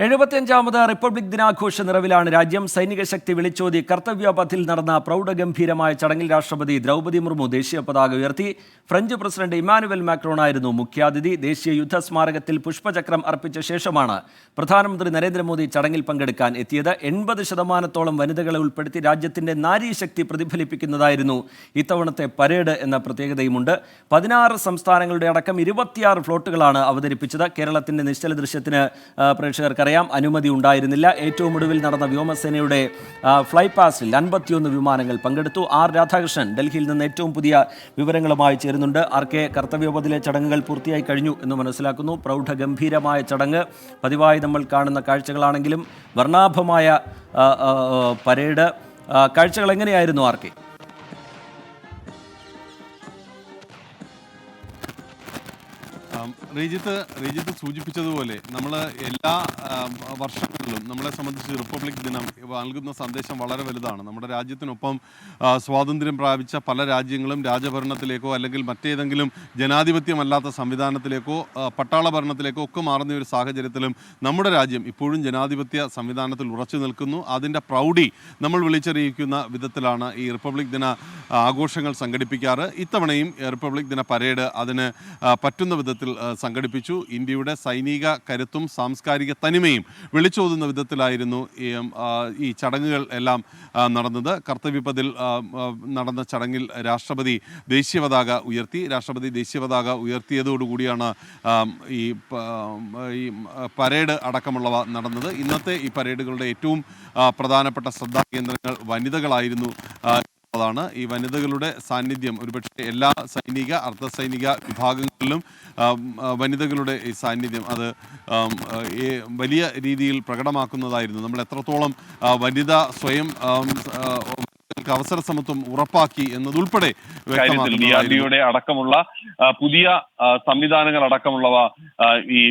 75ാമത് republic ദിനാഘോഷ നിറവിലാണ് രാജ്യം. സൈനിക ശക്തി വിളിച്ചോതി കർത്തവ്യപഥിൽ നടന്ന പ്രൗഢഗംഭീരമായ ചടങ്ങിൽ രാഷ്ട്രപതി ദ്രൗപദി മുർമു ദേശീയ പതാക ഉയർത്തി. ഫ്രഞ്ച് പ്രസിഡന്റ് ഇമ്മാനുവൽ മാക്രോൺ ആയിരുന്നു മുഖ്യാതിഥി. ദേശീയ യുദ്ധ സ്മാരകത്തിൽ പുഷ്പചക്രം അർപ്പിച്ച ശേഷമാണ് പ്രധാനമന്ത്രി നരേന്ദ്രമോദി ചടങ്ങിൽ പങ്കെടുക്കാൻ എത്തിയത്. 80% വനിതകളെ ഉൾപ്പെടുത്തി രാജ്യത്തിന്റെ നാരീശക്തി പ്രതിഫലിപ്പിക്കുന്നതായിരുന്നു ഇത്തവണത്തെ പരേഡ് എന്ന പ്രത്യേകതയുമുണ്ട്. 16 സംസ്ഥാനങ്ങളുടെ അടക്കം 26 ഫ്ലോട്ടുകളാണ് അവതരിപ്പിച്ചത്. കേരളത്തിന്റെ നിശ്ചല ദൃശ്യത്തിന് പ്രേക്ഷകർക്കറിയാം അനുമതി ഉണ്ടായിരുന്നില്ല. ഏറ്റവും ഒടുവിൽ നടന്ന വ്യോമസേനയുടെ ഫ്ലൈ പാസ്റ്റിൽ 51 വിമാനങ്ങൾ പങ്കെടുത്തു. ആർ രാധാകൃഷ്ണൻ ഡൽഹിയിൽ നിന്ന് ഏറ്റവും പുതിയ വിവരങ്ങളുമായി ചേരുന്നുണ്ട്. ആർക്കെ, കർത്തവ്യപഥിലെ ചടങ്ങുകൾ പൂർത്തിയായി കഴിഞ്ഞു എന്ന് മനസ്സിലാക്കുന്നു. പ്രൗഢഗംഭീരമായ ചടങ്ങ്, പതിവായി നമ്മൾ കാണുന്ന കാഴ്ചകളാണെങ്കിലും വർണ്ണാഭമായ പരേഡ് കാഴ്ചകൾ എങ്ങനെയായിരുന്നു ആർക്കെ? റീജിത്ത് സൂചിപ്പിച്ചതുപോലെ നമ്മൾ എല്ലാ വർഷങ്ങളിലും നമ്മളെ സംബന്ധിച്ച് റിപ്പബ്ലിക് ദിനം നൽകുന്ന സന്ദേശം വളരെ വലുതാണ്. നമ്മുടെ രാജ്യത്തിനൊപ്പം സ്വാതന്ത്ര്യം പ്രാപിച്ച പല രാജ്യങ്ങളും രാജഭരണത്തിലേക്കോ അല്ലെങ്കിൽ മറ്റേതെങ്കിലും ജനാധിപത്യമല്ലാത്ത സംവിധാനത്തിലേക്കോ പട്ടാള ഭരണത്തിലേക്കോ ഒക്കെ മാറുന്ന ഒരു സാഹചര്യത്തിലും നമ്മുടെ രാജ്യം ഇപ്പോഴും ജനാധിപത്യ സംവിധാനത്തിൽ ഉറച്ചു നിൽക്കുന്നു. അതിൻ്റെ പ്രൗഢി നമ്മൾ വിളിച്ചറിയിക്കുന്ന വിധത്തിലാണ് ഈ റിപ്പബ്ലിക് ദിന ആഘോഷങ്ങൾ സംഘടിപ്പിക്കാറ്. ഇത്തവണയും റിപ്പബ്ലിക് ദിന പരേഡ് അതിന് പറ്റുന്ന വിധത്തിൽ സംഘടിപ്പിച്ചു. ഇന്ത്യയുടെ സൈനിക കരുത്തും സാംസ്കാരിക തനിമയും വിളിച്ചോതുന്ന വിധത്തിലായിരുന്നു ഈ ചടങ്ങുകൾ എല്ലാം നടന്നത്. കർത്തവ്യപഥിൽ നടന്ന ചടങ്ങിൽ രാഷ്ട്രപതി ദേശീയ പതാക ഉയർത്തി. രാഷ്ട്രപതി ദേശീയ പതാക ഉയർത്തിയതോടുകൂടിയാണ് ഈ പരേഡ് അടക്കമുള്ളവ നടന്നത്. ഇന്നത്തെ ഈ പരേഡുകളുടെ ഏറ്റവും പ്രധാനപ്പെട്ട ശ്രദ്ധാകേന്ദ്രങ്ങൾ വനിതകളായിരുന്നു. ാണ് ഈ വനിതകളുടെ സാന്നിധ്യം ഒരുപക്ഷെ എല്ലാ സൈനിക അർദ്ധസൈനിക വിഭാഗങ്ങളിലും വനിതകളുടെ ഈ സാന്നിധ്യം അത് വലിയ രീതിയിൽ പ്രകടമാക്കുന്നതായിരുന്നു. നമ്മൾ എത്രത്തോളം വനിത സ്വയം അവസര സമത്വം ഉറപ്പാക്കി എന്നതുൾപ്പെടെ ഡിആർഡിഒയുടെ അടക്കമുള്ള പുതിയ സംവിധാനങ്ങൾ അടക്കമുള്ളവ ഈ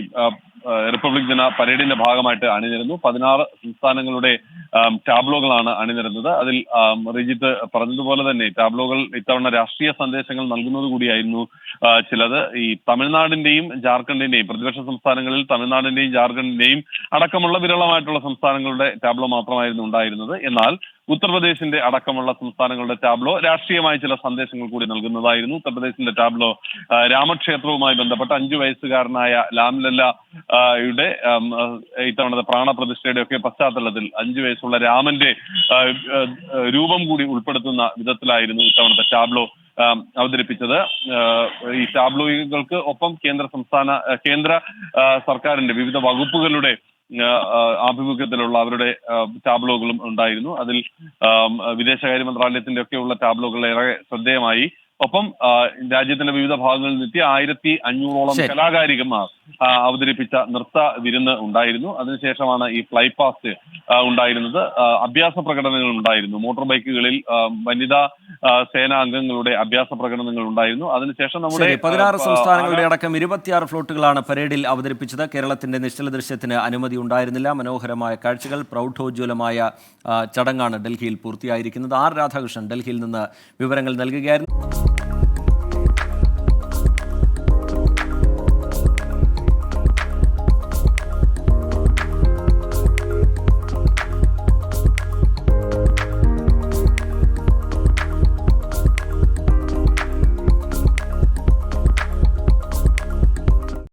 റിപ്പബ്ലിക് ദിന പരേഡിന്റെ ഭാഗമായിട്ട് അണിനിരന്നു. 16 സംസ്ഥാനങ്ങളുടെ ടാബ്ലോകളാണ് അണിനിരുന്നത്. അതിൽ റിജിത്ത് പറഞ്ഞതുപോലെ തന്നെ ടാബ്ലോകൾ ഇത്തവണ രാഷ്ട്രീയ സന്ദേശങ്ങൾ നൽകുന്നത് കൂടിയായിരുന്നു ചിലത്. ഈ തമിഴ്നാടിന്റെയും ജാർഖണ്ഡിന്റെയും പ്രതിപക്ഷ സംസ്ഥാനങ്ങളിൽ തമിഴ്നാടിന്റെയും ജാർഖണ്ഡിന്റെയും അടക്കമുള്ള വിരളമായിട്ടുള്ള സംസ്ഥാനങ്ങളുടെ ടാബ്ലോ മാത്രമായിരുന്നു ഉണ്ടായിരുന്നത്. എന്നാൽ ഉത്തർപ്രദേശിന്റെ അടക്കമുള്ള സംസ്ഥാനങ്ങളുടെ ടാബ്ലോ രാഷ്ട്രീയമായ ചില സന്ദേശങ്ങൾ കൂടി നൽകുന്നതായിരുന്നു. ഉത്തർപ്രദേശിന്റെ ടാബ്ലോ രാമക്ഷേത്രവുമായി ബന്ധപ്പെട്ട 5 വയസ്സുകാരനായ ലാംലല്ല യുടെ ഇത്തവണത്തെ പ്രാണപ്രതിഷ്ഠയുടെ ഒക്കെ പശ്ചാത്തലത്തിൽ 5 വയസ്സുള്ള രാമന്റെ രൂപം കൂടി ഉൾപ്പെടുത്തുന്ന വിധത്തിലായിരുന്നു ഇത്തവണത്തെ ടാബ്ലോ അവതരിപ്പിച്ചത്. ഈ ടാബ്ലോകൾക്ക് ഒപ്പം കേന്ദ്ര സർക്കാരിന്റെ വിവിധ വകുപ്പുകളുടെ ആഭിമുഖ്യത്തിലുള്ള അവരുടെ ടാബ്ലോകളും ഉണ്ടായിരുന്നു. അതിൽ വിദേശകാര്യ മന്ത്രാലയത്തിന്റെ ഒക്കെയുള്ള ടാബ്ലോകൾ ഏറെ ശ്രദ്ധേയമായി. ഒപ്പം രാജ്യത്തിന്റെ വിവിധ ഭാഗങ്ങളിൽ നിന്നെത്തിയ 1500ഓളം കലാകാരികന്മാർ അവതരിപ്പിച്ച നൃത്ത വിരുന്ന് ഉണ്ടായിരുന്നു. അതിനുശേഷമാണ് ഈ ഫ്ലൈ പാസ്റ്റ് ഉണ്ടായിരുന്നത്. അഭ്യാസ പ്രകടനങ്ങൾ ഉണ്ടായിരുന്നു. മോട്ടോർ ബൈക്കുകളിൽ വനിതാ സേനാ അംഗങ്ങളുടെ അഭ്യാസ പ്രകടനങ്ങൾ ഉണ്ടായിരുന്നു. അതിനുശേഷം നമ്മുടെ 16 സംസ്ഥാനങ്ങളുടെ അടക്കം 26 ഫ്ലോട്ടുകളാണ് പരേഡിൽ അവതരിപ്പിച്ചത്. കേരളത്തിന്റെ നിശ്ചല ദൃശ്യത്തിന് അനുമതി ഉണ്ടായിരുന്നില്ല. മനോഹരമായ കാഴ്ചകൾ, പ്രൗഢോജ്വലമായ ചടങ്ങാണ് ഡൽഹിയിൽ പൂർത്തിയായിരിക്കുന്നത്. ആർ രാധാകൃഷ്ണൻ ഡൽഹിയിൽ നിന്ന് വിവരങ്ങൾ നൽകുകയായിരുന്നു.